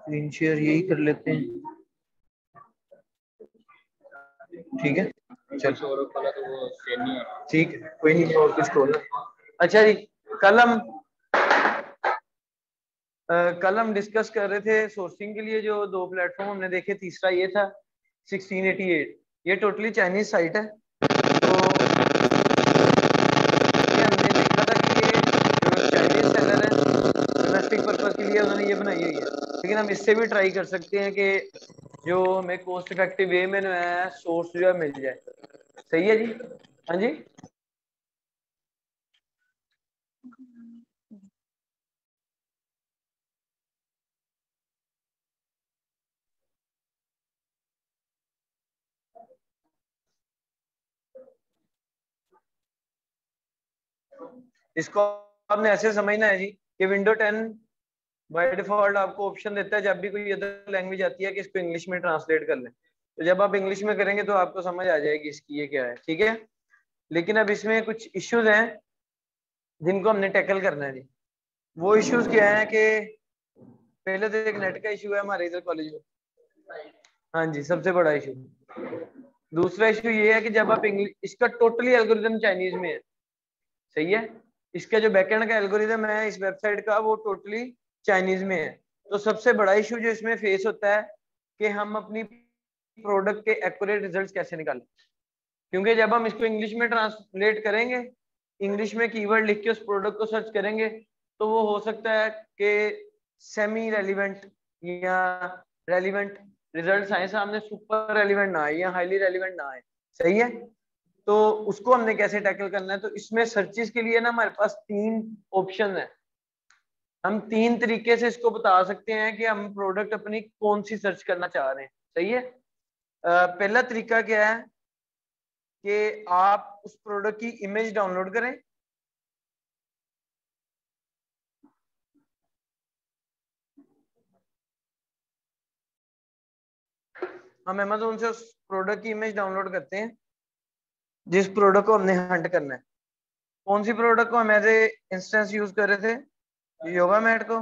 Screen share यही कर लेते हैं, ठीक है। चलो ठीक है, कोई नहीं, और कुछ खोलना। अच्छा जी, कल हम डिस्कस कर रहे थे सोर्सिंग के लिए जो दो प्लेटफॉर्म हमने देखे। तीसरा ये था 1688, ये टोटली चाइनीज साइट है। तो ये हमने देखा था कि ये जो चाइनीज सेलर है डोमेस्टिक पर्पज के लिए उन्होंने ये बनाई हुई है, लेकिन हम इससे भी ट्राई कर सकते हैं कि जो हमें कोस्ट इफेक्टिव वे में सोर्स जो है मिल जाए। सही है जी, हाँ जी। इसको आपने ऐसे समझना है जी कि विंडो 10 बाय डिफॉल्ट आपको ऑप्शन देता है जब भी कोई अदर लैंग्वेज आती है कि इसको इंग्लिश में ट्रांसलेट कर लें। तो जब आप इंग्लिश में करेंगे तो आपको समझ आ जाएगी इसकी ये क्या है, ठीक है। लेकिन अब इसमें कुछ इश्यूज हैं जिनको हमने टैकल करना है जी। वो इश्यूज क्या है कि पहले तो एक नेट का इशू है हमारे इधर कॉलेज में, हाँ जी, सबसे बड़ा इशू। दूसरा इशू ये है कि जब आप इंग्लिश, इसका टोटली एल्गोरिदम चाइनीज में है, सही है। इसका जो बैकएंड का एल्गोरिदम है इस वेबसाइट का वो टोटली चाइनीज में है। तो सबसे बड़ा इशू जो इसमें फेस होता है कि हम अपनी प्रोडक्ट के एक्यूरेट रिजल्ट्स कैसे निकालें, क्योंकि जब हम इसको इंग्लिश में ट्रांसलेट करेंगे, इंग्लिश में कीवर्ड लिख के उस प्रोडक्ट को सर्च करेंगे, तो वो हो सकता है कि सेमी रेलिवेंट या रेलिवेंट रिजल्ट्स आए सामने, सुपर रेलिवेंट ना आए या हाईली रेलिवेंट ना आए, सही है। तो उसको हमने कैसे टैकल करना है, तो इसमें सर्चेस के लिए ना हमारे पास 3 ऑप्शन है। हम 3 तरीके से इसको बता सकते हैं कि हम प्रोडक्ट अपनी कौन सी सर्च करना चाह रहे हैं, सही है। पहला तरीका क्या है कि आप उस प्रोडक्ट की इमेज डाउनलोड करें। हम अमेज़न से उस प्रोडक्ट की इमेज डाउनलोड करते हैं जिस प्रोडक्ट को हमने हंट करना है। कौन सी प्रोडक्ट को हम एज ए इंस्टेंस यूज कर रहे थे, योगा मैट को।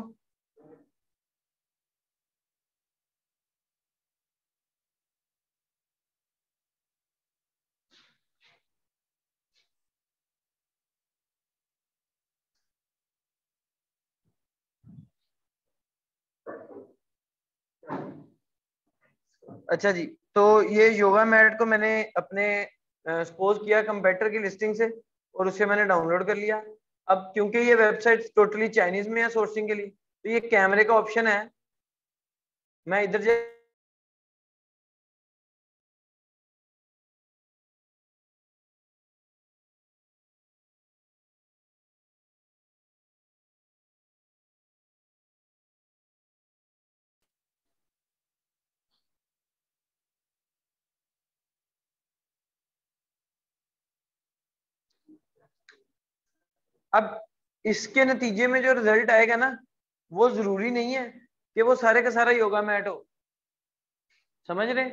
अच्छा जी, तो ये योगा मैट को मैंने अपने सपोज किया कंप्यूटर की लिस्टिंग से और उसे मैंने डाउनलोड कर लिया। अब क्योंकि ये वेबसाइट टोटली चाइनीज में है सोर्सिंग के लिए, तो ये कैमरे का ऑप्शन है। मैं इधर अब इसके नतीजे में जो रिजल्ट आएगा ना, वो जरूरी नहीं है कि वो सारे का सारा योगा मैट हो, समझ रहे।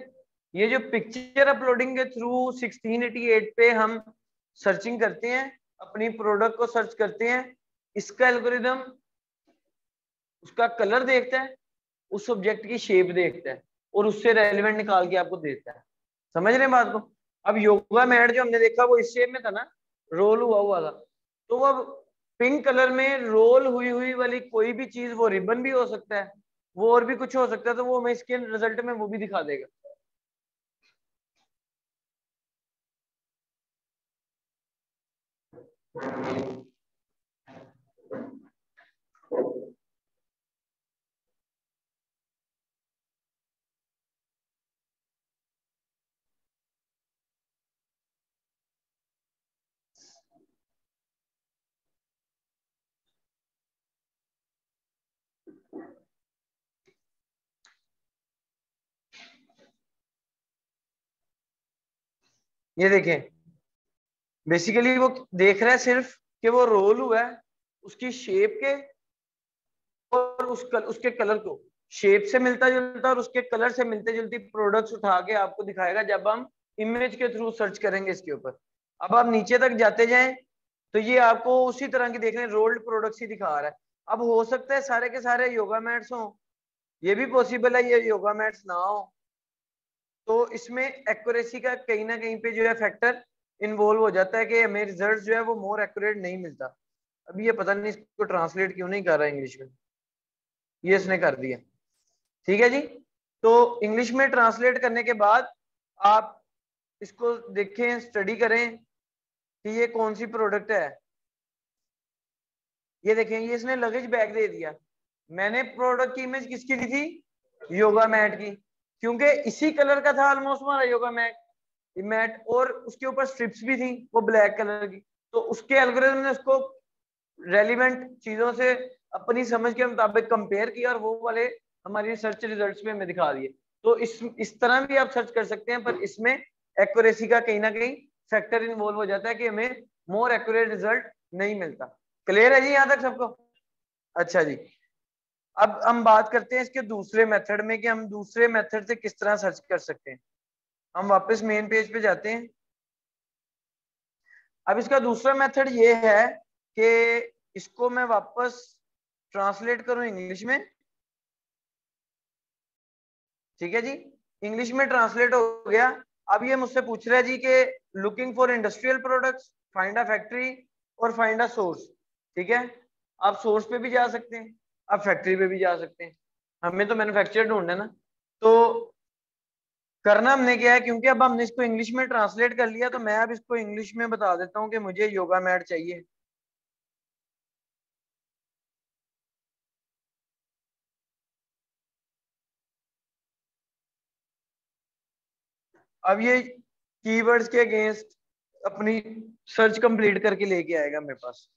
ये जो पिक्चर अपलोडिंग के थ्रू 1688 पे हम सर्चिंग करते हैं, अपनी प्रोडक्ट को सर्च करते हैं, इसका एल्गोरिदम उसका कलर देखता है, उस ऑब्जेक्ट की शेप देखता है और उससे रेलेवेंट निकाल के आपको देता है। समझ रहे हैं बात को। अब योगा मैट जो हमने देखा वो इस शेप में था ना, रोल हुआ हुआ था। तो अब पिंक कलर में रोल हुई हुई वाली कोई भी चीज, वो रिबन भी हो सकता है, वो और भी कुछ हो सकता है, तो वो हमें इसके रिजल्ट में वो भी दिखा देगा। ये देखें, बेसिकली वो देख रहा है सिर्फ कि वो रोल हुआ है, उसकी शेप के और उसके कलर को, शेप से मिलता जुलता और उसके कलर से मिलते जुलती प्रोडक्ट्स उठा के आपको दिखाएगा जब हम इमेज के थ्रू सर्च करेंगे इसके ऊपर। अब आप नीचे तक जाते जाएं तो ये आपको उसी तरह की देख रहे हैं रोल्ड प्रोडक्ट्स ही दिखा रहा है। अब हो सकता है सारे के सारे योगा मैट्स हों, ये भी पॉसिबल है ये योगा मैट्स ना हो, तो इसमें एक्यूरेसी का कहीं ना कहीं पे जो है फैक्टर इन्वॉल्व हो जाता है कि हमें रिजल्ट जो है वो मोर एक्यूरेट नहीं मिलता। अभी ये पता नहीं इसको ट्रांसलेट क्यों नहीं कर रहा इंग्लिश में, ये इसने कर दिया। ठीक है जी, तो इंग्लिश में ट्रांसलेट करने के बाद आप इसको देखें, स्टडी करें कि ये कौन सी प्रोडक्ट है। ये देखें, ये इसने लगेज बैग दे दिया। मैंने प्रोडक्ट की इमेज किसकी दी थी? योगा मैट की, क्योंकि इसी कलर का था ऑलमोस्ट हमारा योगा मैट, और उसके ऊपर स्ट्रिप्स भी थी वो ब्लैक कलर की। तो उसके एल्गोरिथम ने उसको रेलिवेंट चीजों से अपनी समझ के मुताबिक कंपेयर किया और वो वाले हमारी सर्च रिजल्ट्स में हमें दिखा दिए। तो इस तरह भी आप सर्च कर सकते हैं, पर इसमें एक्यूरेसी का कहीं ना कहीं फैक्टर इन्वॉल्व हो जाता है कि हमें मोर एक्यूरेट रिजल्ट नहीं मिलता। क्लियर है जी यहाँ तक सबको? अच्छा जी, अब हम बात करते हैं इसके दूसरे मेथड में कि हम दूसरे मेथड से किस तरह सर्च कर सकते हैं। हम वापस मेन पेज पे जाते हैं। अब इसका दूसरा मेथड ये है कि इसको मैं वापस ट्रांसलेट करूं इंग्लिश में। ठीक है जी, इंग्लिश में ट्रांसलेट हो गया। अब ये मुझसे पूछ रहा है जी कि looking for industrial products, find a factory और फाइंड अ सोर्स। ठीक है, आप सोर्स पे भी जा सकते हैं, आप फैक्ट्री पे भी जा सकते हैं, हमें तो मैन्युफैक्चरर ढूंढना है ना। तो करना हमने क्या है, क्योंकि अब हमने इसको इंग्लिश में ट्रांसलेट कर लिया, तो मैं अब इसको इंग्लिश में बता देता हूँ कि मुझे योगा मैट चाहिए। अब ये कीवर्ड्स के अगेंस्ट अपनी सर्च कंप्लीट करके लेके आएगा मेरे पास।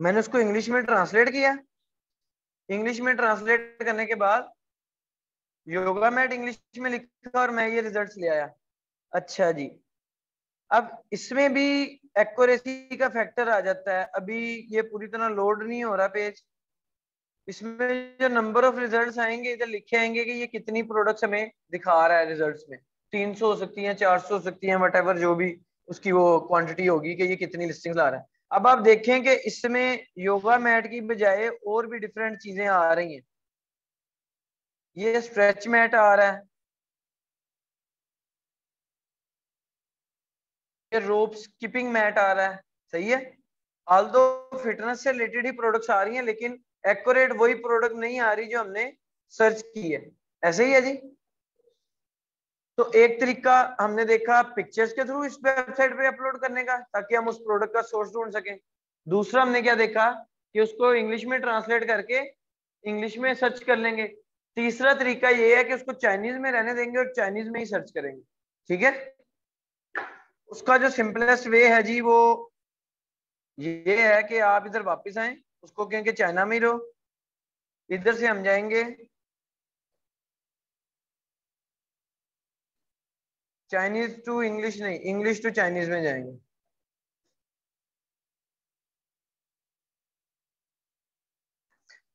मैंने उसको इंग्लिश में ट्रांसलेट किया। इंग्लिश में ट्रांसलेट करने के बाद योगा मैट इंग्लिश में लिखा और मैं ये रिजल्ट्स ले आया। अच्छा जी, अब इसमें भी एक्यूरेसी का फैक्टर आ जाता है। अभी ये पूरी तरह लोड नहीं हो रहा पेज। इसमें जो नंबर ऑफ रिजल्ट्स आएंगे, इधर लिखे आएंगे कि ये कितनी प्रोडक्ट्स हमें दिखा रहा है रिजल्ट्स में। 300 हो सकती हैं, 400 हो सकती हैं, वट जो भी उसकी वो क्वांटिटी होगी कि ये कितनी लिस्टिंग्स ला रहा है। अब आप देखें कि इसमें योगा मैट की बजाय और भी डिफरेंट चीजें आ रही हैं। ये स्ट्रेच मैट आ रहा है, ये रोप स्किपिंग मैट आ रहा है। सही है, ऑल्दो फिटनेस से रिलेटेड ही प्रोडक्ट्स आ रही हैं, लेकिन एक्यूरेट वही प्रोडक्ट नहीं आ रही जो हमने सर्च की है। ऐसे ही है जी। तो एक तरीका हमने देखा पिक्चर्स के थ्रू इस वेबसाइट पे अपलोड करने का, ताकि हम उस प्रोडक्ट का सोर्स ढूंढ सकें। दूसरा हमने क्या देखा कि उसको इंग्लिश में ट्रांसलेट करके इंग्लिश में सर्च कर लेंगे। तीसरा तरीका ये है कि उसको चाइनीज में रहने देंगे और चाइनीज में ही सर्च करेंगे। ठीक है, उसका जो सिंपलेस्ट वे है जी वो ये है कि आप इधर वापस आए, उसको कहेंगे चाइना में ही रहो। इधर से हम जाएंगे चाइनीज टू इंग्लिश, नहीं इंग्लिश टू चाइनीज में जाएंगे।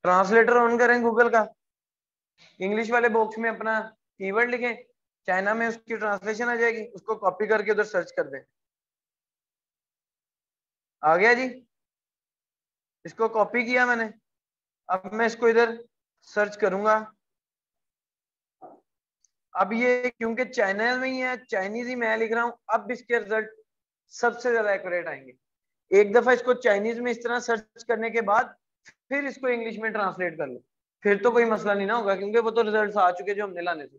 ट्रांसलेटर ऑन करें गूगल का, इंग्लिश वाले बॉक्स में अपना कीवर्ड लिखें, चाइना में उसकी ट्रांसलेशन आ जाएगी, उसको कॉपी करके उधर सर्च कर दें। आ गया जी, इसको कॉपी किया मैंने। अब मैं इसको इधर सर्च करूंगा। अब ये क्योंकि चाइना में ही है, चाइनीज ही मैं लिख रहा हूं, अब इसके रिजल्ट सबसे ज्यादा एक्यूरेट आएंगे। एक दफा इसको चाइनीज में इस तरह सर्च करने के बाद फिर इसको इंग्लिश में ट्रांसलेट कर लो, फिर तो कोई मसला नहीं ना होगा, क्योंकि वो तो रिजल्ट आ चुके जो हमने लाने थे।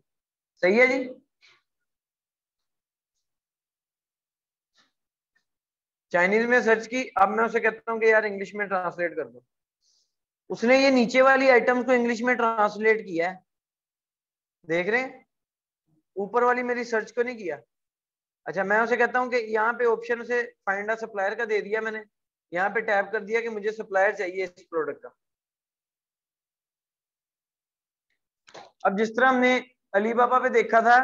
सही है जी, चाइनीज में सर्च की। अब मैं उसे कहता हूँ कि यार इंग्लिश में ट्रांसलेट कर दो। उसने ये नीचे वाली आइटम्स को इंग्लिश में ट्रांसलेट किया है, देख रहे हैं, ऊपर वाली मेरी सर्च को नहीं किया। अच्छा, मैं उसे कहता हूँ कि यहाँ पे ऑप्शन से फाइंड अ सप्लायर का दे दिया मैंने, यहाँ पे टैप कर दिया कि मुझे सप्लायर चाहिए इस प्रोडक्ट का। अब जिस तरह हमने अलीबाबा पे देखा था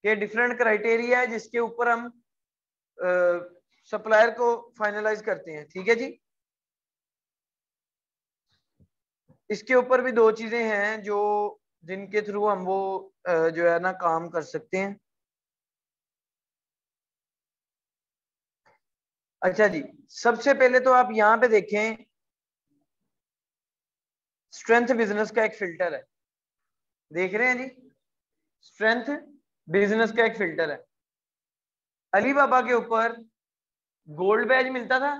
कि डिफरेंट क्राइटेरिया है जिसके ऊपर हम सप्लायर को फाइनलाइज करते हैं, ठीक है जी। इसके ऊपर भी दो चीजें हैं जो जिनके थ्रू हम वो जो है ना काम कर सकते हैं। अच्छा जी, सबसे पहले तो आप यहाँ पे देखें, स्ट्रेंथ बिजनेस का एक फिल्टर है, देख रहे हैं जी, स्ट्रेंथ बिजनेस का एक फिल्टर है। अलीबाबा के ऊपर गोल्ड बैज मिलता था,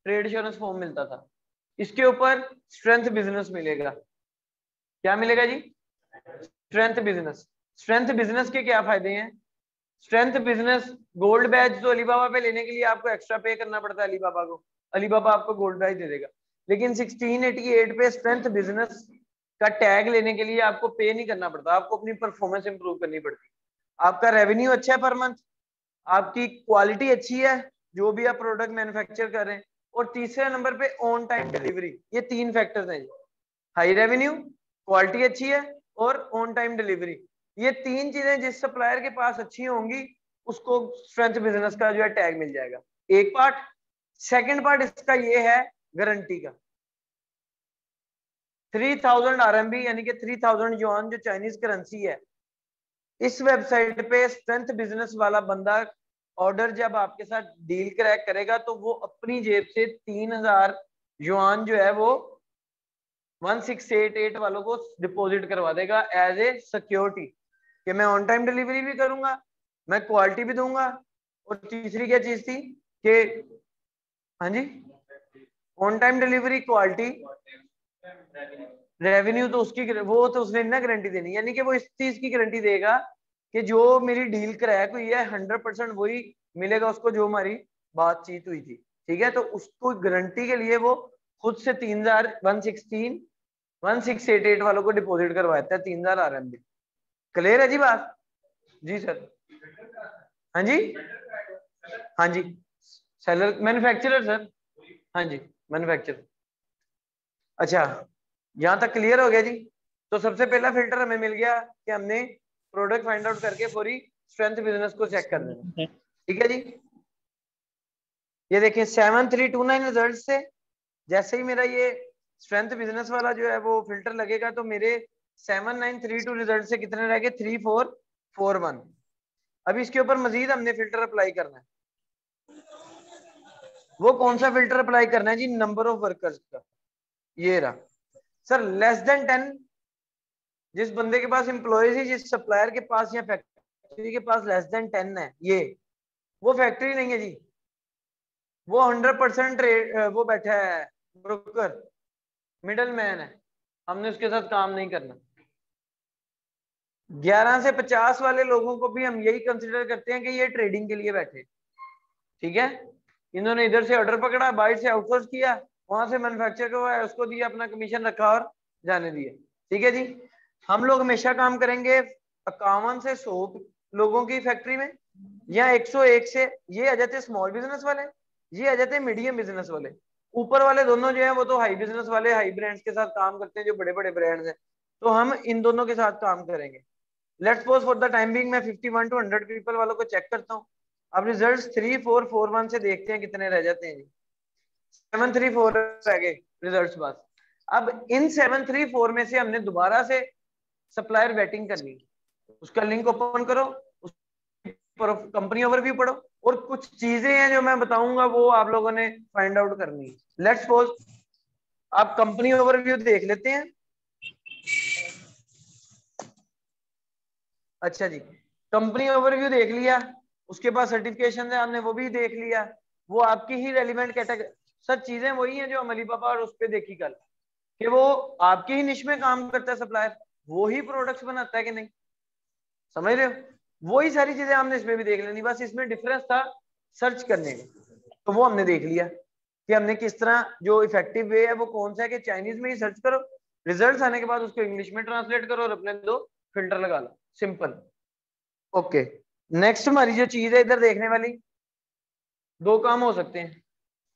ट्रेड इंश्योरेंस फॉर्म मिलता था, इसके ऊपर स्ट्रेंथ बिजनेस मिलेगा। क्या मिलेगा जी? Strength business. स्ट्रेंथ बिजनेस के क्या फायदे हैं? स्ट्रेंथ बिजनेस गोल्ड बैज तो अलीबाबा पे लेने के लिए आपको एक्स्ट्रा पे करना पड़ता है अलीबाबा को, अलीबाबा आपको गोल्ड बैज दे देगा। लेकिन 1688 पे स्ट्रेंथ बिजनेस का टैग लेने के लिए आपको पे नहीं करना पड़ता, आपको अपनी परफॉर्मेंस इंप्रूव करनी पड़ती है। आपका रेवेन्यू अच्छा है पर मंथ, आपकी क्वालिटी अच्छी है जो भी आप प्रोडक्ट मैन्युफैक्चर कर रहे हैं, और तीसरे नंबर पे ऑन टाइम डिलीवरी। ये तीन फैक्टर्स हैं, हाई रेवेन्यू, क्वालिटी अच्छी है और ऑन टाइम डिलीवरी। ये तीन चीजें जिस सप्लायर के पास अच्छी होंगी उसको स्ट्रेंथ बिजनेस का जो है टैग मिल जाएगा, एक पार्ट। सेकंड पार्ट इसका ये है गारंटी का। 3000 RMB यानी कि 3000 युआन जो चाइनीज करेंसी है, इस वेबसाइट पे स्ट्रेंथ बिजनेस वाला बंदा ऑर्डर जब आपके साथ डील क्रैक करेगा तो वो अपनी जेब से 3000 युआन जो है वो 1688 वालों को डिपॉजिट करवा देगा एज ए सिक्योरिटी कि मैं ऑन टाइम डिलीवरी भी करूंगा, मैं क्वालिटी भी दूंगा, और तीसरी क्या चीज थी कि हाँ जी, on time delivery, quality, revenue. तो उसकी वो तो उसने ना गारंटी देनी, यानी कि वो इस चीज की गारंटी देगा कि जो मेरी डील क्रैक हुई है 100% वही मिलेगा उसको जो हमारी बातचीत हुई थी, ठीक है। तो उसको गारंटी के लिए वो खुद से 1688 वालों को डिपॉजिट करवाता है 3000 RMB। क्लियर है जी बात? जी सर। हाँ जी, हाँ जी, सेलर मैन्युफैक्चरर सर, हाँ जी, मैन्युफैक्चरर। अच्छा, यहाँ तक क्लियर हो गया जी। तो सबसे पहला फिल्टर हमें मिल गया कि हमने प्रोडक्ट फाइंड आउट करके पूरी स्ट्रेंथ बिजनेस को चेक कर देना, ठीक है जी। ये देखिए 7329 रिजल्ट से जैसे ही मेरा ये स्ट्रेंथ बिजनेस वाला जो है वो फिल्टर लगेगा तो मेरे 7932 रिजल्ट से कितने रह गए? 3441। अभी इसके ऊपर मजीद हमने फिल्टर अप्लाई करना है। वो कौन सा फिल्टर अप्लाई करना है जी? नंबर ऑफ वर्कर्स का। ये रहा सर, लेस देन 10। जिस बंदे के पास एम्प्लॉयज है, जिस सप्लायर के पास या फैक्ट्री के पास लेस देन 10 है, ये वो फैक्ट्री नहीं है जी, वो 100% वो बैठा है ब्रोकर, मिडल मैन है, हमने उसके साथ काम नहीं करना। 11 से 50 वाले लोगों को भी हम यही कंसिडर करते हैं कि ये ट्रेडिंग के लिए बैठे, ठीक है। इन्होंने इधर से ऑर्डर पकड़ा, बाहर से आउटसोर्स किया, वहां से मैन्युफैक्चर करवाया, उसको दिया, अपना कमीशन रखा और जाने दिए, ठीक है जी। हम लोग हमेशा काम करेंगे 51 से 100 लोगों की फैक्ट्री में, या 101 से, ये आ जाते स्मॉल बिजनेस वाले, ये आ जाते मीडियम बिजनेस वाले। ऊपर वाले दोनों जो है वो तो हाई बिजनेस वाले, हाई ब्रांड्स के साथ काम करते हैं, जो बड़े बड़े ब्रांड्स हैं, तो हम इन दोनों के साथ काम करेंगे। Let's suppose for the time being मैं 51 to 100 पीपल वालों को चेक करता हूँ। अब रिजल्ट्स 3441 से देखते हैं कितने रह जाते हैं जी। 734 रह गए रिजल्ट्स बस। अब इन 734 में से हमने दोबारा से सप्लायर वेटिंग करनी है, उसका लिंक ओपन करो, उस कंपनी ओवरव्यू पढ़ो, और कुछ चीजें हैं जो मैं बताऊंगा वो आप लोगों ने फाइंड आउट करनी है। लेट्स सपोज आप कंपनी ओवरव्यू देख लेते हैं। अच्छा जी, कंपनी ओवरव्यू देख लिया, उसके बाद सर्टिफिकेशन है आपने वो भी देख लिया, वो आपकी ही रेलिवेंट कैटेगरी, सब चीजें वही हैं जो हम अलीबाबा और उस पर देखी कल, कि वो आपके ही निश में काम करता है सप्लायर, वो ही प्रोडक्ट्स बनाता है कि नहीं, समझ रहे हो। वही सारी चीजें हमने इसमें भी देख लेनी, बस इसमें डिफरेंस था सर्च करने में, तो वो हमने देख लिया कि हमने किस तरह, जो इफेक्टिव वे है वो कौन सा है कि चाइनीज में ही सर्च करो, रिजल्ट्स आने के बाद उसको इंग्लिश में ट्रांसलेट करो और अपने दो फिल्टर लगा लो, सिंपल। ओके, नेक्स्ट हमारी जो चीज है इधर देखने वाली, दो काम हो सकते हैं।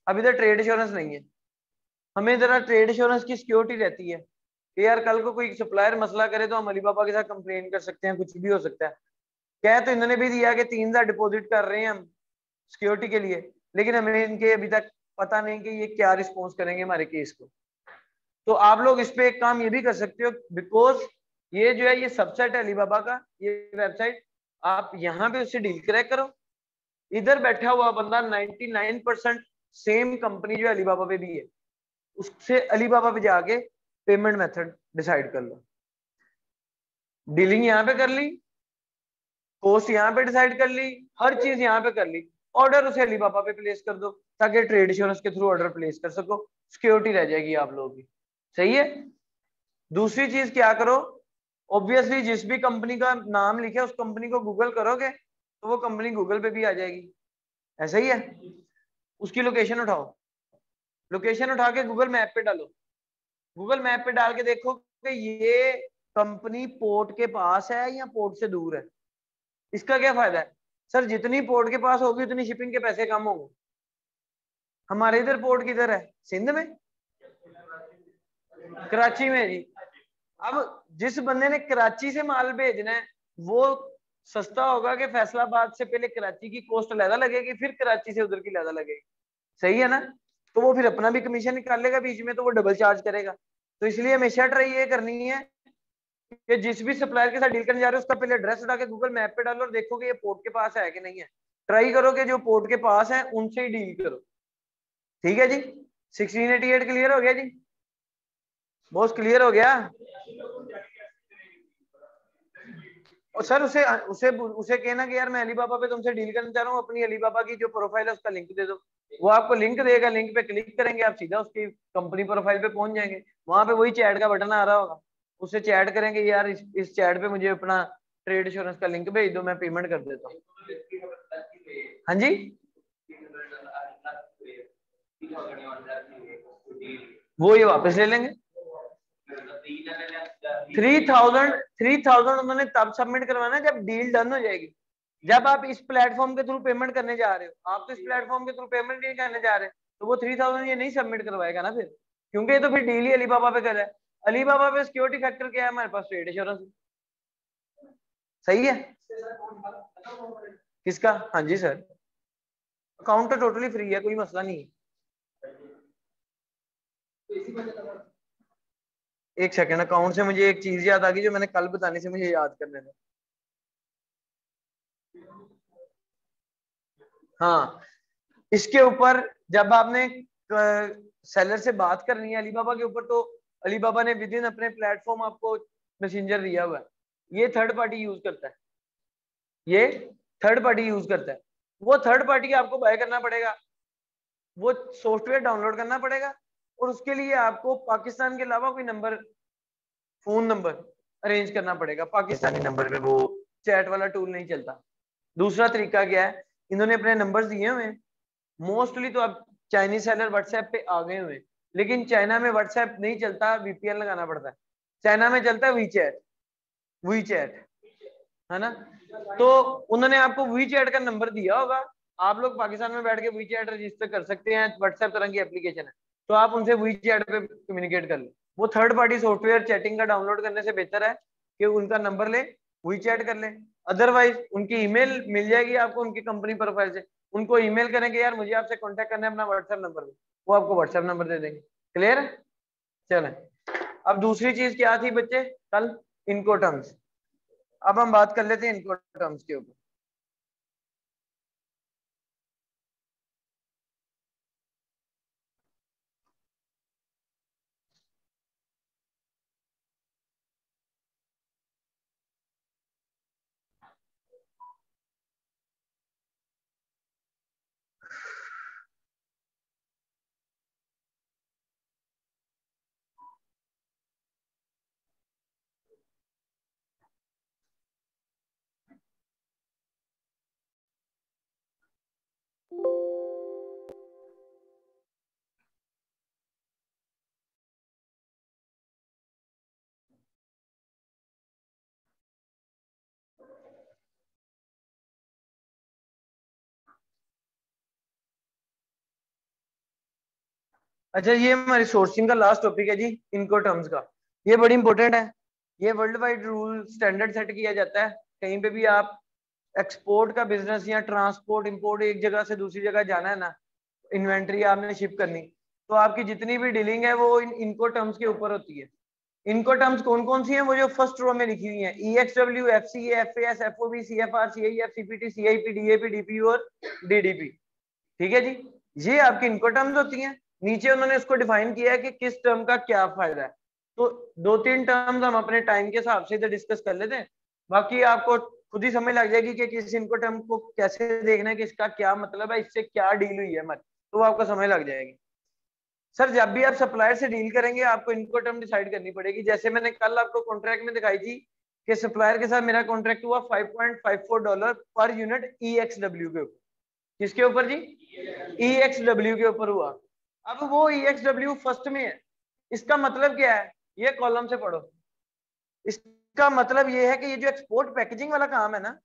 अब इधर ट्रेड इंश्योरेंस नहीं है, हमें जरा ट्रेड इंश्योरेंस की सिक्योरिटी रहती है, कि यार कल को कोई सप्लायर मसला करे तो हम अलीबाबा के साथ कंप्लेन कर सकते हैं, कुछ भी हो सकता है। कह तो इन्होंने भी दिया कि 3,000 डिपॉजिट कर रहे हैं हम सिक्योरिटी के लिए, लेकिन हमें इनके अभी तक पता नहीं कि ये क्या रिस्पॉन्स करेंगे हमारे केस को। तो आप लोग इस पे एक काम ये भी कर सकते हो, बिकॉज ये जो है ये सबसेट है अलीबाबा का, ये वेबसाइट, आप यहाँ पे उससे डील क्रैक करो। इधर बैठा हुआ बंदा 99% सेम कंपनी जो अलीबाबा पे भी है, उससे अलीबाबा पे जाके पेमेंट मेथड डिसाइड कर लो। डीलिंग यहाँ पे कर ली, कॉस्ट यहाँ पे डिसाइड कर ली, हर चीज यहाँ पे कर ली, ऑर्डर उसे अलीबाबा पे प्लेस कर दो ताकि ट्रेड इंश्योरेंस के थ्रू ऑर्डर प्लेस कर सको, सिक्योरिटी रह जाएगी आप लोगों की। सही है। दूसरी चीज क्या करो, ऑब्वियसली जिस भी कंपनी का नाम लिखे उस कंपनी को गूगल करोगे तो वो कंपनी गूगल पे भी आ जाएगी, ऐसा ही है। उसकी लोकेशन उठाओ, लोकेशन उठा के गूगल मैप पे डालो, गूगल मैप पे डाल के देखो कि ये कंपनी पोर्ट के पास है या पोर्ट से दूर है। इसका क्या फायदा है सर, जितनी पोर्ट के पास होगी उतनी शिपिंग के पैसे कम होंगे। हमारे इधर पोर्ट किधर है, सिंध में, कराची में जी। अब जिस बंदे ने कराची से माल भेजना है वो सस्ता होगा कि फैसलाबाद से पहले कराची की कॉस्ट ज्यादा लगेगी, फिर कराची से उधर की ज्यादा लगेगी। सही है ना। तो वो फिर अपना भी कमीशन निकाल लेगा बीच में, तो वो डबल चार्ज करेगा। तो इसलिए हमेशा ट्राई ये करनी है कि जिस भी सप्लायर के साथ डील करने जा रहे हो उसका पहले एड्रेस उठा के गूगल मैप पे डालो और देखो कि ये पोर्ट के पास है कि नहीं है। ट्राई करो कि जो पोर्ट के पास है उनसे ही डील करो। ठीक है जी। 1688 क्लियर हो गया जी, बहुत क्लियर हो गया। और सर उसे उसे उसे कहना कि यार मैं अलीबाबा पे तुमसे डील करना चाह रहा हूँ, अपनी अलीबाबा की जो प्रोफाइल है उसका लिंक दे दो। वो आपको लिंक देगा, लिंक पे क्लिक करेंगे आप सीधा उसकी कंपनी प्रोफाइल पे पहुंच जाएंगे। वहां पे वही चैट का बटन आ रहा होगा, उससे चैट करेंगे यार इस चैट पे मुझे अपना ट्रेड इंश्योरेंस का लिंक भेज दो, मैं पेमेंट कर देता हूँ। हाँ जी, वो ये वापस ले लेंगे। 3,000 उन्होंने तब सबमिट करवाना जब डील डन हो जाएगी। जब आप इस प्लेटफॉर्म के थ्रू पेमेंट करने जा रहे हो, आप तो इस प्लेटफॉर्म के थ्रू पेमेंट नहीं करने जा रहे, तो वो 3,000 ये नहीं सबमिट करवाएगा ना फिर, क्योंकि ये तो फिर डील ही अलीबाबा पे कर रहा है। अलीबाबा पे सिक्योरिटी फैक्टर क्या है, हमारे पास ट्रेड इंश्योरेंस। सही है। किसका, हाँ जी सर, अकाउंट तो टोटली फ्री है, कोई मसला नहीं है। एक सेकंड, अकाउंट से मुझे एक चीज याद आ गई जो मैंने कल बताने से मुझे याद करने था। हाँ, इसके ऊपर जब आपने सेलर से बात करनी है अलीबाबा के ऊपर, तो अलीबाबा ने विद इन अपने प्लेटफॉर्म आपको मैसेंजर दिया हुआ है, ये थर्ड पार्टी यूज करता है, ये थर्ड पार्टी यूज करता है। वो थर्ड पार्टी आपको बाय करना पड़ेगा, वो सॉफ्टवेयर डाउनलोड करना पड़ेगा, और उसके लिए आपको पाकिस्तान के अलावा कोई नंबर, फोन नंबर अरेंज करना पड़ेगा। पाकिस्तानी नंबर पे वो चैट वाला टूल नहीं चलता। दूसरा तरीका क्या है, इन्होंने अपने नंबर्स दिए हुए हैं मोस्टली, तो अब चाइनीज सेलर व्हाट्सएप पे आ गए हुए हैं, लेकिन चाइना में व्हाट्सएप नहीं चलता, वीपीएन लगाना पड़ता है। चाइना में चलता है वीचैट, वीचैट है ना। तो उन्होंने आपको वीचैट का नंबर दिया होगा, आप लोग पाकिस्तान में बैठ के वीचैट रजिस्टर कर सकते हैं, व्हाट्सएप तरह की एप्लीकेशन है, तो आप उनसे वीचैट पे कम्युनिकेट कर ले। वो थर्ड पार्टी सॉफ्टवेयर चैटिंग का डाउनलोड करने से बेहतर है कि उनका नंबर ले, वीचैट कर ले। अदरवाइज उनकी ईमेल मिल जाएगी आपको उनकी कंपनी प्रोफाइल से, उनको ईमेल करेंगे यार मुझे आपसे कांटेक्ट करना है, अपना व्हाट्सएप नंबर दे, वो आपको व्हाट्सएप नंबर दे देंगे। क्लियर है। चलें, अब दूसरी चीज क्या थी बच्चे कल, इनको टर्म्स। अब हम बात कर लेते हैं इनको टर्म्स के ऊपर। अच्छा, ये हमारी सोर्सिंग का लास्ट टॉपिक है जी, इनको टर्म्स का। ये बड़ी इंपॉर्टेंट है, ये world wide rule standard set किया जाता है। कहीं पे भी आप एक्सपोर्ट का बिजनेस या ट्रांसपोर्ट इंपोर्ट एक जगह से दूसरी जगह जाना है ना, इन्वेंट्री आपने शिप करनी, तो आपकी जितनी भी डीलिंग है वो इनको टर्म्स के ऊपर होती है। इनको टर्म्स कौन कौन सी हैं, वो जो फर्स्ट रो में लिखी हुई है, EXW, FCA, FAS, FOB, CFR, CIF, CPT, CIP, DAP, DPU और DDP। ठीक है जी, ये आपकी इनको टर्म्स होती हैं। नीचे उन्होंने इसको डिफाइन किया है कि किस टर्म का क्या फायदा है। तो दो तीन टर्म्स हम अपने टाइम के हिसाब से इधर डिस्कस कर लेते हैं, बाकी आपको खुद ही समझ लग जाएगी कि किस इनको टर्म को कैसे देखना है, कि इसका क्या मतलब है, इससे क्या डील हुई है हमारी, तो वो आपको समझ लग जाएगी। सर जब भी आप सप्लायर से डील करेंगे आपको इनको टर्म डिसाइड करनी पड़ेगी। जैसे मैंने कल आपको कॉन्ट्रैक्ट में दिखाई थी कि सप्लायर के साथ मेरा कॉन्ट्रैक्ट हुआ $5.54 पर यूनिट EXW के ऊपर। किसके ऊपर जी? EXW के ऊपर हुआ। अब वो EXW फर्स्ट में है, इसका मतलब क्या है, ये कॉलम से पढ़ो। इसका मतलब ये है कि ये जो एक्सपोर्ट पैकेजिंग वाला काम है ना,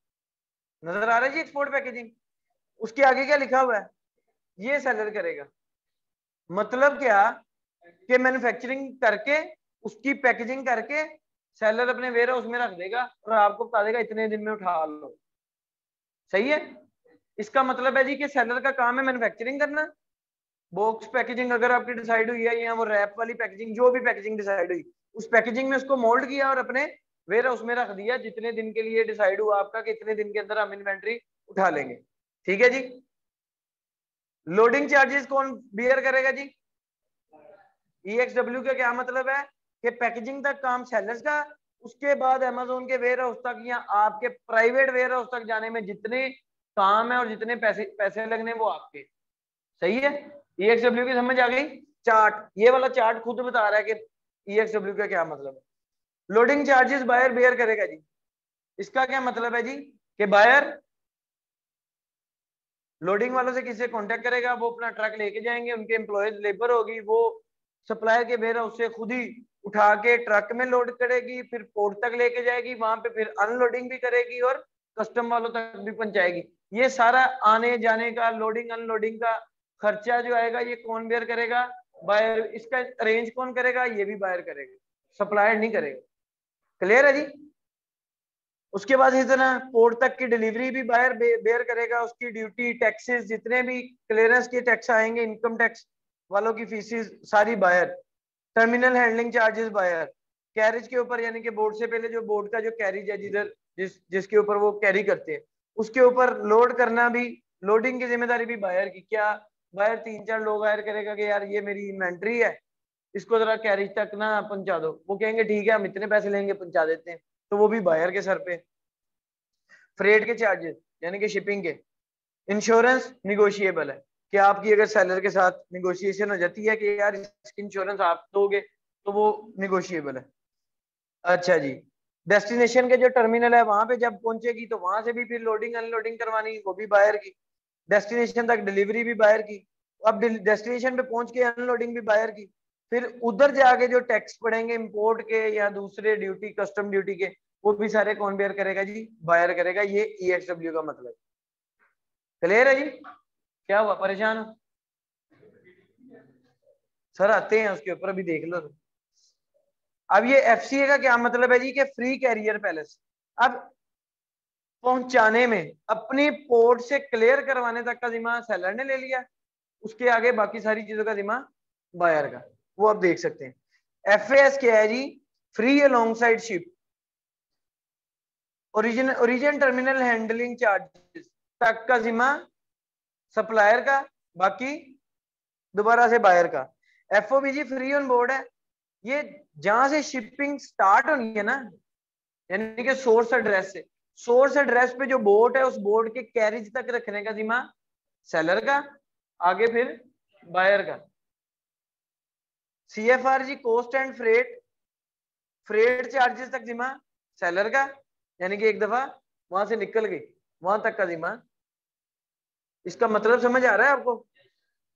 नजर आ रहा है जी, एक्सपोर्ट पैकेजिंग, उसके आगे क्या लिखा हुआ है, ये सेलर करेगा। मतलब क्या कि मैन्युफैक्चरिंग करके उसकी पैकेजिंग करके सेलर अपने वेयर हाउस में रख देगा और आपको बता देगा इतने दिन में उठा लो। सही है, इसका मतलब है जी कि सेलर का काम है मैन्युफैक्चरिंग करना। बॉक्स पैकेजिंग अगर आपकी डिसाइड हुई है या वो रैप वाली पैकेजिंग, जो भी पैकेजिंग डिसाइड हुई, उस पैकेजिंग में उसको मोल्ड किया और अपने वेयर हाउस में रख दिया। जितने दिन के लिए डिसाइड हुआ आपका कि इतने दिन के अंदर हम इन्वेंट्री उठा लेंगे। ठीक है जी। लोडिंग चार्जेस कौन बियर करेगा जी? EXW का क्या मतलब है कि पैकेजिंग तक काम सेलर्स का, उसके बाद अमेज़न के वेयर हाउस तक या आपके प्राइवेट वेयर हाउस तक जाने में जितने काम है और जितने पैसे लगने वो आपके। सही है, EXW की समझ आ गई। चार्ट, ये वाला चार्ट खुद बता रहा है कि EXW का क्या मतलब है। लोडिंग चार्जेस बायर बेयर करेगा जी। इसका क्या मतलब है जी कि बायर लोडिंग वालों से किससे कांटेक्ट करेगा, वो अपना ट्रक लेके जाएंगे, उनके एम्प्लॉयज लेबर होगी, वो सप्लायर के वेयर हाउस से खुद ही उठा के ट्रक में लोड करेगी, फिर पोर्ट तक लेके जाएगी, वहां पे फिर अनलोडिंग भी करेगी और कस्टम वालों तक भी पहुंचाएगी। ये सारा आने जाने का लोडिंग अनलोडिंग का खर्चा जो आएगा ये कौन बेयर करेगा? बायर। इसका अरेंज कौन करेगा? ये भी बायर करेगा, सप्लायर नहीं करेगा। क्लियर है जी। उसके बाद इस तरह पोर्ट तक की डिलीवरी भी बायर बेयर करेगा, उसकी ड्यूटी टैक्सेस जितने भी क्लियरेंस के टैक्स आएंगे, इनकम टैक्स वालों की फीसेस सारी buyer. Terminal handling charges buyer. Carriage के ऊपर यानी कि बोर्ड से पहले जो बोर्ड का जो कैरेज है जिधर जिसके ऊपर वो कैरी करते हैं, उसके ऊपर लोड करना भी, लोडिंग की जिम्मेदारी भी बायर की। क्या बायर 3-4 लोग हायर करेगा कि यार ये मेरी इन्वेंट्री है, इसको जरा कैरेज तक ना पहुंचा दो, वो कहेंगे ठीक है हम इतने पैसे लेंगे पहुंचा देते हैं, तो वो भी बायर के सर पे। फ्रेट के चार्जेस यानी कि शिपिंग के। इंश्योरेंस निगोशिएबल है कि आपकी अगर सेलर के साथ निगोशिएशन हो जाती है कि यार इसकी इंश्योरेंस आप दोगे, तो वो निगोशिएबल है। अच्छा जी, डेस्टिनेशन के जो टर्मिनल है वहां पे जब पहुंचेगी तो वहां से भी फिर लोडिंग अनलोडिंग करवानी, वो भी बायर की। डेस्टिनेशन तक डिलीवरी भी बायर की। अब डेस्टिनेशन पे पहुंच के अनलोडिंग भी बायर की। फिर उधर जाके जो टैक्स पड़ेंगे इंपोर्ट के या दूसरे ड्यूटी कस्टम ड्यूटी के, वो भी सारे कौन बेयर करेगा जी? बायर करेगा। ये EXW का मतलब। क्लियर है जी? क्या हुआ, परेशान हो? सर आते हैं उसके ऊपर, अभी देख लो। अब ये FCA का क्या मतलब है जी? कि फ्री कैरियर पैलेस। अब पहुंचाने में अपनी पोर्ट से क्लियर करवाने तक का जिम्मा सेलर ने ले लिया, उसके आगे बाकी सारी चीजों का जिम्मा बायर का। वो आप देख सकते हैं। FAS क्या है जी? Free alongside ship. Origin terminal handling charges तक का जिम्मा सप्लायर का, बाकी दोबारा से बायर का। FOB जी फ्री ऑन बोर्ड है। ये जहां से शिपिंग स्टार्ट होनी है ना, यानी कि सोर्स एड्रेस से, सोर्स एड्रेस पे जो बोट है उस बोट के कैरिज तक रखने का जिम्मा सेलर का, आगे फिर बायर का। CFR जी cost and freight, freight charges तक जिम्मा सेलर का, यानी कि एक दफा वहां से निकल गई वहां तक का जिम्मा। इसका मतलब समझ आ रहा है आपको?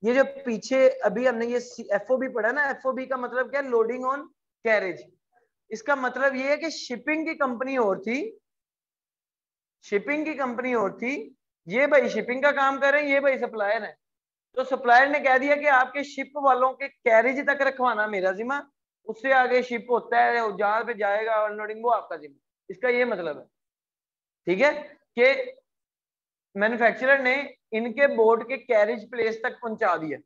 ये जो पीछे अभी हमने ये FOB पढ़ा ना, FOB का मतलब क्या है? Loading on carriage. इसका मतलब ये है कि शिपिंग की कंपनी और थी, शिपिंग की कंपनी और थी, ये भाई शिपिंग का काम कर रहे हैं, ये भाई सप्लायर है। तो सप्लायर ने कह दिया कि आपके शिप वालों के कैरेज तक रखवाना मेरा जिम्मा, उससे आगे शिप होता है, जहां पे जाएगा अनलोडिंग, वो आपका जिम्मा। इसका ये मतलब है, ठीक है, कि मैन्युफैक्चरर ने इनके बोर्ड के कैरिज प्लेस तक पहुंचा दिया।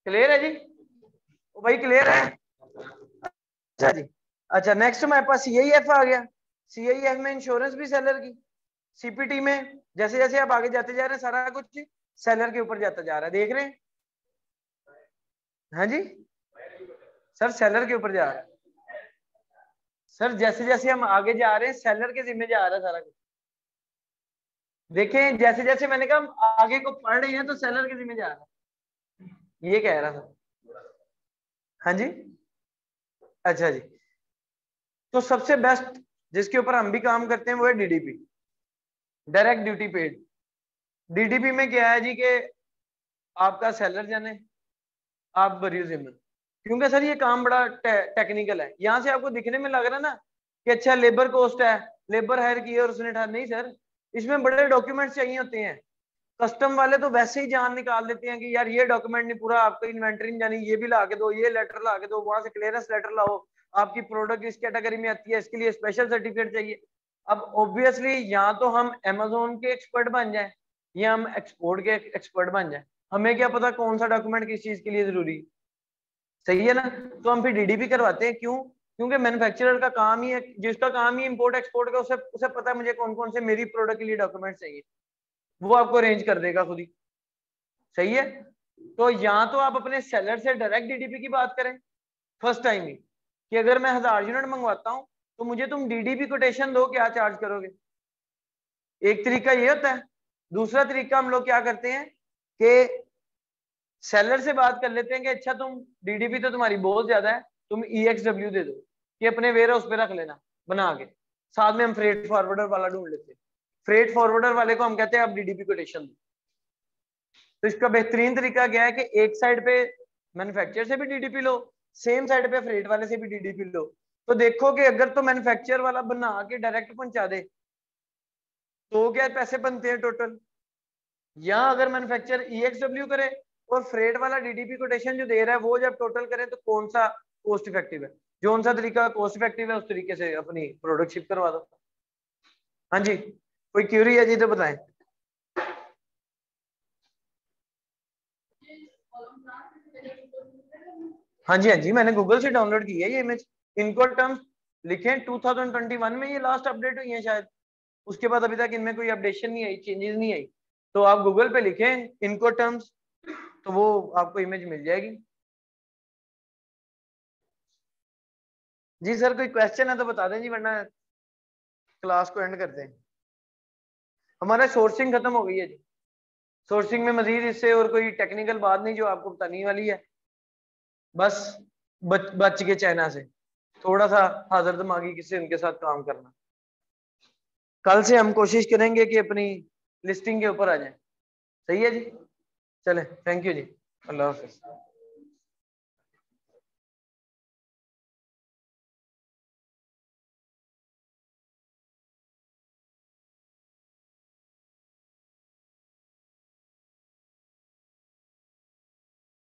क्लियर है जी? भाई क्लियर है? अच्छा जी। अच्छा, नेक्स्ट हमारे पास CIF आ गया। CIF में इंश्योरेंस भी सेलर की। CPT में जैसे जैसे आप आगे जाते जा रहे हैं सारा कुछ सेलर के ऊपर जाता जा रहा है, देख रहे हैं? हाँ जी सर, सेलर के ऊपर जा रहा है सर। जैसे जैसे हम आगे जा रहे हैं सेलर के जिम्मे जा रहा है सारा कुछ। देखें, जैसे जैसे मैंने कहा हम आगे को पढ़ रहे हैं तो सेलर के जिम्मे जा रहा है, ये कह रहा था। हाँ जी। अच्छा जी। तो सबसे बेस्ट जिसके ऊपर हम भी काम करते हैं वो है DDP, direct duty paid. DDP में क्या है जी कि आपका सेलर जाने, आप भरियो जिम्मे। क्योंकि सर ये काम बड़ा टेक्निकल है। यहाँ से आपको दिखने में लग रहा है ना कि अच्छा लेबर कॉस्ट है, लेबर हायर की है और उसने नहीं सर, इसमें बड़े डॉक्यूमेंट्स चाहिए होते हैं। कस्टम वाले तो वैसे ही जान निकाल देते हैं कि यार ये डॉक्यूमेंट नहीं पूरा, आपका इन्वेंटरी नहीं जानी, ये भी ला के दो, ये लेटर ला के दो, वहां से क्लियरेंस लेटर लाओ, आपकी प्रोडक्ट इस कैटेगरी में आती है, इसके लिए स्पेशल सर्टिफिकेट चाहिए। अब ऑब्वियसली या तो हम अमेजोन के एक्सपर्ट बन जाए या हम एक्सपोर्ट के एक्सपर्ट बन जाए, हमें क्या पता कौन सा डॉक्यूमेंट किस चीज के लिए जरूरी है। सही है ना? तो हम फिर DDP करवाते हैं। क्यों? क्योंकि मैन्युफैक्चरर का काम ही है, जिसका काम ही इंपोर्ट एक्सपोर्ट का, उसे पता है मुझे कौन कौन से मेरी प्रोडक्ट के लिए डॉक्यूमेंट चाहिए, वो आपको अरेंज कर देगा खुद ही। सही है? तो या तो आप अपने सेलर से डायरेक्ट DDP की बात करें फर्स्ट टाइम ही, कि अगर मैं 1000 यूनिट मंगवाता हूं तो मुझे तुम DDP कोटेशन दो, क्या चार्ज करोगे। एक तरीका ये होता है। दूसरा तरीका हम लोग क्या करते हैं कि सेलर से बात कर लेते हैं कि अच्छा तुम DDP तो तुम्हारी बहुत ज्यादा है, तुम EXW दे दो कि अपने वेयर हाउस पे रख लेना बना के। साथ में हम फ्रेट फॉरवर्डर वाला ढूंढ लेते हैं। फ्रेट फॉरवर्डर वाले को हम कहते हैं आप DDP कोटेशन दो। तो इसका बेहतरीन तरीका क्या है कि एक साइड पे मैन्युफैक्चरर से भी DDP लो, सेम साइड पे फ्रेट वाले से भी DDP लो। तो देखो कि अगर तो मैन्युफैक्चरर वाला बना के डायरेक्ट पहुंचा दे तो क्या पैसे बनते हैं टोटल, या अगर मैन्युफैक्चरर EXW करे और फ्रेट वाला DDP कोटेशन जो दे रहा है वो जब टोटल करें तो कौन सा कॉस्ट इफेक्टिव है। जो सा तरीका कॉस्ट इफेक्टिव है उस तरीके से अपनी प्रोडक्ट शिप करवा दो। हाँ जी, कोई क्यूरी है जी तो बताएं। हाँ जी, हाँ जी, मैंने गूगल से डाउनलोड की है ये इमेज। इनको टर्म्स लिखे 2021 में, ये लास्ट अपडेट हुई है शायद। उसके बाद अभी तक इनमें कोई अपडेशन नहीं आई, चेंजेस नहीं आई। तो आप गूगल पे लिखें इनको टर्म्स तो वो आपको इमेज मिल जाएगी। जी सर, कोई क्वेश्चन है तो बता दें जी, वरना क्लास को एंड करते हैं। हमारा सोर्सिंग खत्म हो गई है जी। सोर्सिंग में मजीद इससे और कोई टेक्निकल बात नहीं जो आपको बतानी वाली है। बस बच के चाइना से थोड़ा सा हाजिर दिमागी किसी उनके साथ काम करना। कल से हम कोशिश करेंगे कि अपनी लिस्टिंग के ऊपर आ जाए। सही है जी? चले, thank you ji, Allah Hafiz.